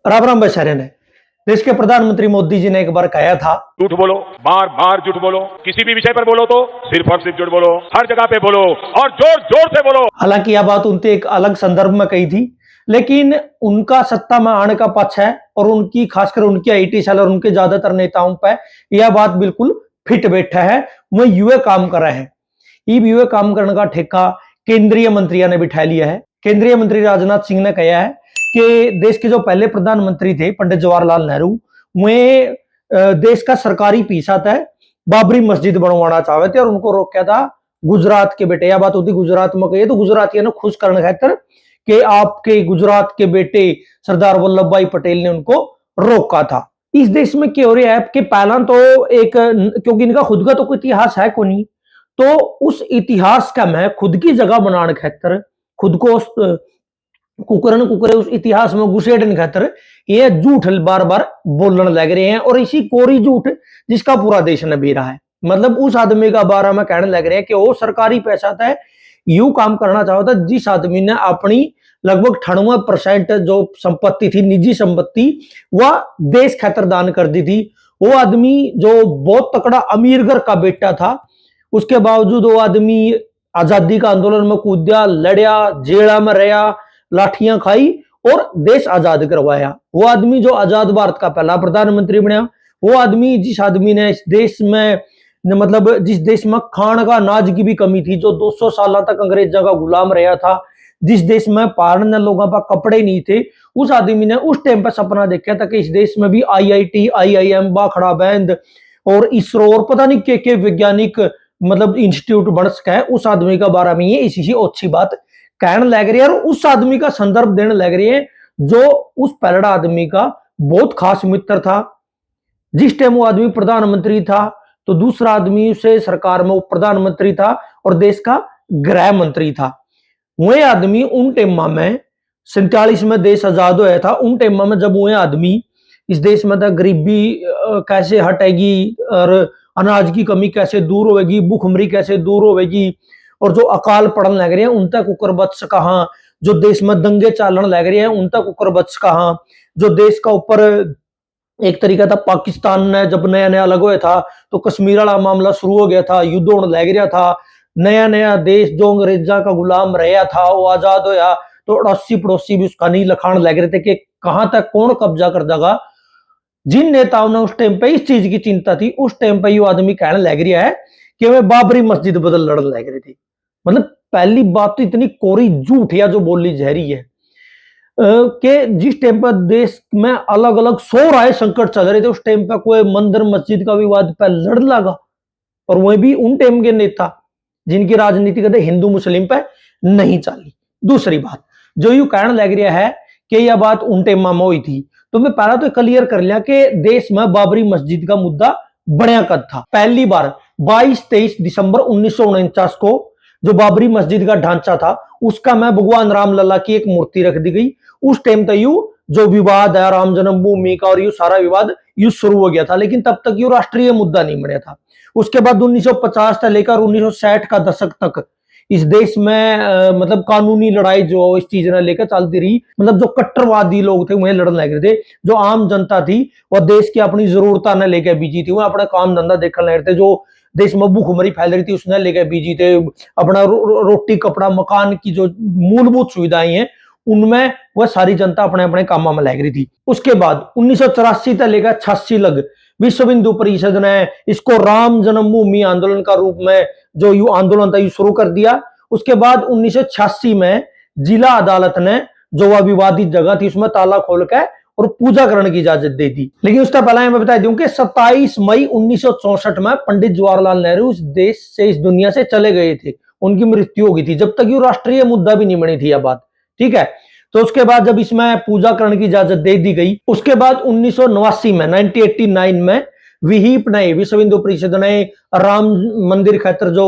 राम राम बचारे ने देश के प्रधानमंत्री मोदी जी ने एक बार कहा था, झूठ बोलो, बार बार झूठ बोलो, किसी भी विषय पर बोलो तो सिर्फ और सिर्फ झूठ बोलो, हर जगह पे बोलो और जोर जोर से बोलो। हालांकि यह बात उनके एक अलग संदर्भ में कही थी, लेकिन उनका सत्ता में आने का पक्ष है और उनकी खासकर उनकी आईटी सेल और उनके ज्यादातर नेताओं पर यह बात बिल्कुल फिट बैठा है। वह युवा काम कर रहे हैं। युवा काम करने का ठेका केंद्रीय मंत्रियों ने बिठा लिया है। केंद्रीय मंत्री राजनाथ सिंह ने कहा है कि देश के जो पहले प्रधानमंत्री थे पंडित जवाहरलाल नेहरू, वे देश का सरकारी पैसा था बाबरी मस्जिद बनवाना चाहे थे और उनको रोका था गुजरात के बेटे। यह बात होती गुजरात में कही तो गुजरातियों ने खुश करने खातर कि आपके गुजरात के बेटे सरदार वल्लभ भाई पटेल ने उनको रोका था। इस देश में क्या हो रहा है कि पहला तो एक, क्योंकि इनका खुद का तो कोई इतिहास है को नहीं, तो उस इतिहास का मैं खुद की जगह बनाने खातर खुद को कुकरन कुकरे उस इतिहास में घुसेड़ने खातर ये झूठ बार बार बोलने लग रहे हैं। और इसी कोरी झूठ जिसका पूरा देश ने भी रहा है, मतलब उस आदमी का बारे में कहने लग रहे हैं कि वो सरकारी पैसा था, यू काम करना चाहता जिस आदमी ने अपनी लगभग 98% जो संपत्ति थी, निजी संपत्ति, वह देश खातर दान कर दी थी। वो आदमी जो बहुत तकड़ा अमीर घर का बेटा था, उसके बावजूद वो आदमी आजादी का आंदोलन में कूदा, लड़या, जेड़ा में रहा, लाठियां खाई और देश आजाद करवाया। वो आदमी जो आजाद भारत का पहला प्रधानमंत्री बना, वो आदमी जिस आदमी ने इस देश में, मतलब जिस देश में खान का अनाज की भी कमी थी, जो 200 साल तक अंग्रेजों का गुलाम रहा था, जिस देश में पहाड़ने लोगों पर कपड़े नहीं थे, उस आदमी ने उस टाइम पर सपना देखा था कि इस देश में भी आईआईटी, आईआईएम, बाखड़ा बैंड और इसरो और पता नहीं के वैज्ञानिक मतलब इंस्टीट्यूट बन सका है। उस आदमी का बारे में ये इसी अच्छी बात कहने लग रही है और उस आदमी का संदर्भ देने लग रही है जो उस पहला आदमी का बहुत खास मित्र था। जिस टाइम वो आदमी प्रधानमंत्री था तो दूसरा आदमी उसे सरकार में वो प्रधानमंत्री था और देश का गृह मंत्री था। वह आदमी उन टाइम में 47 में देश आजाद हुआ था, उन टाइम में जब वह आदमी इस देश में था गरीबी कैसे हटेगी और अनाज की कमी कैसे दूर होगी, भूखमरी कैसे दूर होगी और जो अकाल पड़ने लग रहे हैं उन तक उकर बच कहां, जो देश में दंगे चालन लग रहे हैं उन तक उकर बच कहां, जो देश का ऊपर एक तरीका था पाकिस्तान ने जब नया नया अलग हुआ था तो कश्मीर वाला मामला शुरू हो गया था, युद्ध होने लग गया था, नया नया देश जो अंग्रेजा का गुलाम रहा था वो आजाद होया तो अड़ोसी पड़ोसी भी उसका नहीं लखान लग रहे थे कि कहां तक कौन कब्जा कर देगा। जिन नेताओं ने उस टाइम पे इस चीज की चिंता थी, उस टाइम पे ये आदमी कहने लग रहा है कि वे बाबरी मस्जिद बदल लड़ने लग रहे थे। मतलब पहली बात तो इतनी कोरी झूठ है जो बोली जा रही है कि जिस टाइम पर देश में अलग अलग 100 राय संकट चल रहे थे, उस टाइम पर कोई मंदिर मस्जिद का विवाद पर लड़ लगा और वह भी उन टाइम के नेता जिनकी राजनीति कदे हिंदू मुस्लिम पर नहीं चली। दूसरी बात जो यू कहने लग रहा है कि यह बात उन टाइम में हुई थी, तो मैं पहला तो क्लियर कर लिया कि देश में बाबरी मस्जिद का मुद्दा बढ़िया कद था। पहली बार 22-23 दिसंबर 1949 को जो बाबरी मस्जिद का ढांचा था उसका मैं भगवान रामलला की एक मूर्ति रख दी गई। उस टाइम तक यू जो विवाद है राम जन्मभूमि का और यू सारा विवाद यू शुरू हो गया था, लेकिन तब तक यू राष्ट्रीय मुद्दा नहीं बना था। उसके बाद 1950 से लेकर 1960 का दशक तक इस देश में मतलब कानूनी लड़ाई जो इस चीज ने लेकर चलती रही। मतलब जो कट्टरवादी लोग थे वह लड़ने लग रहे थे, जो आम जनता थी वह देश की अपनी जरूरता ने लेकर बिजी थी, वह अपना काम धंधा देखने लग रहे थे। जो देश में भूखमरी फैल रही थी उसने लेकर बिजी थे, अपना रोटी कपड़ा मकान की जो मूलभूत सुविधाएं हैं उनमें वह सारी जनता अपने अपने कामों में लग रही थी। उसके बाद 1984 से लेकर 86 लग विश्व हिंदू परिषद ने इसको राम जन्मभूमि आंदोलन का रूप में जो यू आंदोलन था यू शुरू कर दिया। उसके बाद 1986 में जिला अदालत ने जो वह विवादित जगह थी उसमें ताला खोल के और पूजा करने की इजाजत दे दी। लेकिन उससे पहले मैं बता दूं कि 27 मई 1964 में पंडित जवाहरलाल नेहरू इस देश से, इस दुनिया से चले गए थे, उनकी मृत्यु हो गई थी। जब तक ये राष्ट्रीय मुद्दा भी नहीं बनी थी यह बात, ठीक है। तो उसके बाद जब इसमें पूजा करने की इजाजत दे दी गई, उसके बाद 1989 में 1989 में विहिप ने, विश्व हिंदू परिषद ने राम मंदिर खातर जो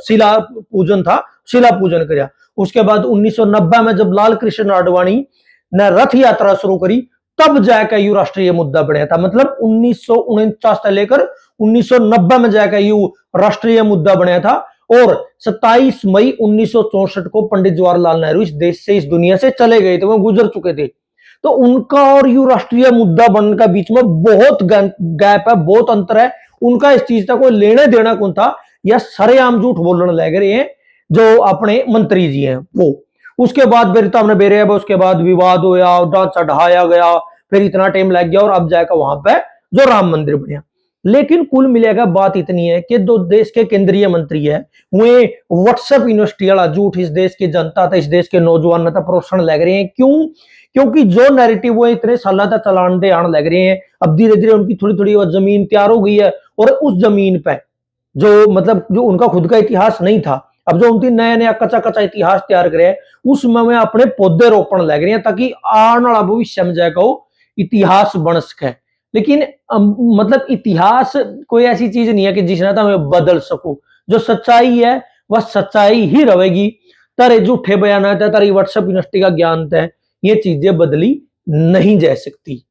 शिला पूजन था, शिला पूजन किया। उसके बाद 1990 में जब लाल कृष्ण आडवाणी ने रथ यात्रा शुरू करी तब जाकर यू राष्ट्रीय मुद्दा बढ़ा था। मतलब 1949 से लेकर 1990 में जाकर यू राष्ट्रीय मुद्दा बना था और 27 मई 1964 को पंडित जवाहरलाल नेहरू इस देश से, इस दुनिया से चले गए थे, वो गुजर चुके थे। तो उनका और यू राष्ट्रीय मुद्दा बनने का बीच में बहुत गैप है, बहुत अंतर है। उनका इस चीज का कोई लेना देना कौन था, या सरेआम झूठ बोलने लग रहे हैं जो अपने मंत्री जी हैं वो। उसके बाद फिर हमने बेरे, उसके बाद विवाद होया, ढांचा ढाया गया, फिर इतना टाइम लग गया और अब जाकर वहां पे जो राम मंदिर बना। लेकिन कुल मिलेगा बात इतनी है कि जो देश के केंद्रीय मंत्री है वे व्हाट्सएप यूनिवर्सिटी वाला झूठ इस देश की जनता था, इस देश के नौजवान था प्रोत्साहन लग रहे हैं। क्यों? क्योंकि जो नैरेटिव वो इतने साल तक चलान दे आने लग रहे हैं, अब धीरे धीरे उनकी थोड़ी थोड़ी वो जमीन तैयार हो गई है और उस जमीन पे जो मतलब जो उनका खुद का इतिहास नहीं था, अब जो उनकी नया नया कच्चा कच्चा इतिहास तैयार करे उसमें वे अपने पौधे रोपण लग रहे हैं ताकि आने वाला भविष्य में जाकर इतिहास बन सके। लेकिन मतलब इतिहास कोई ऐसी चीज नहीं है कि जिसने तो हमें बदल सको। जो सच्चाई है वह सच्चाई ही रहेगी। तारे झूठे बयान है, तारी व्हाट्सएप यूनिवर्सिटी का ज्ञान है, ये चीजें बदली नहीं जा सकती।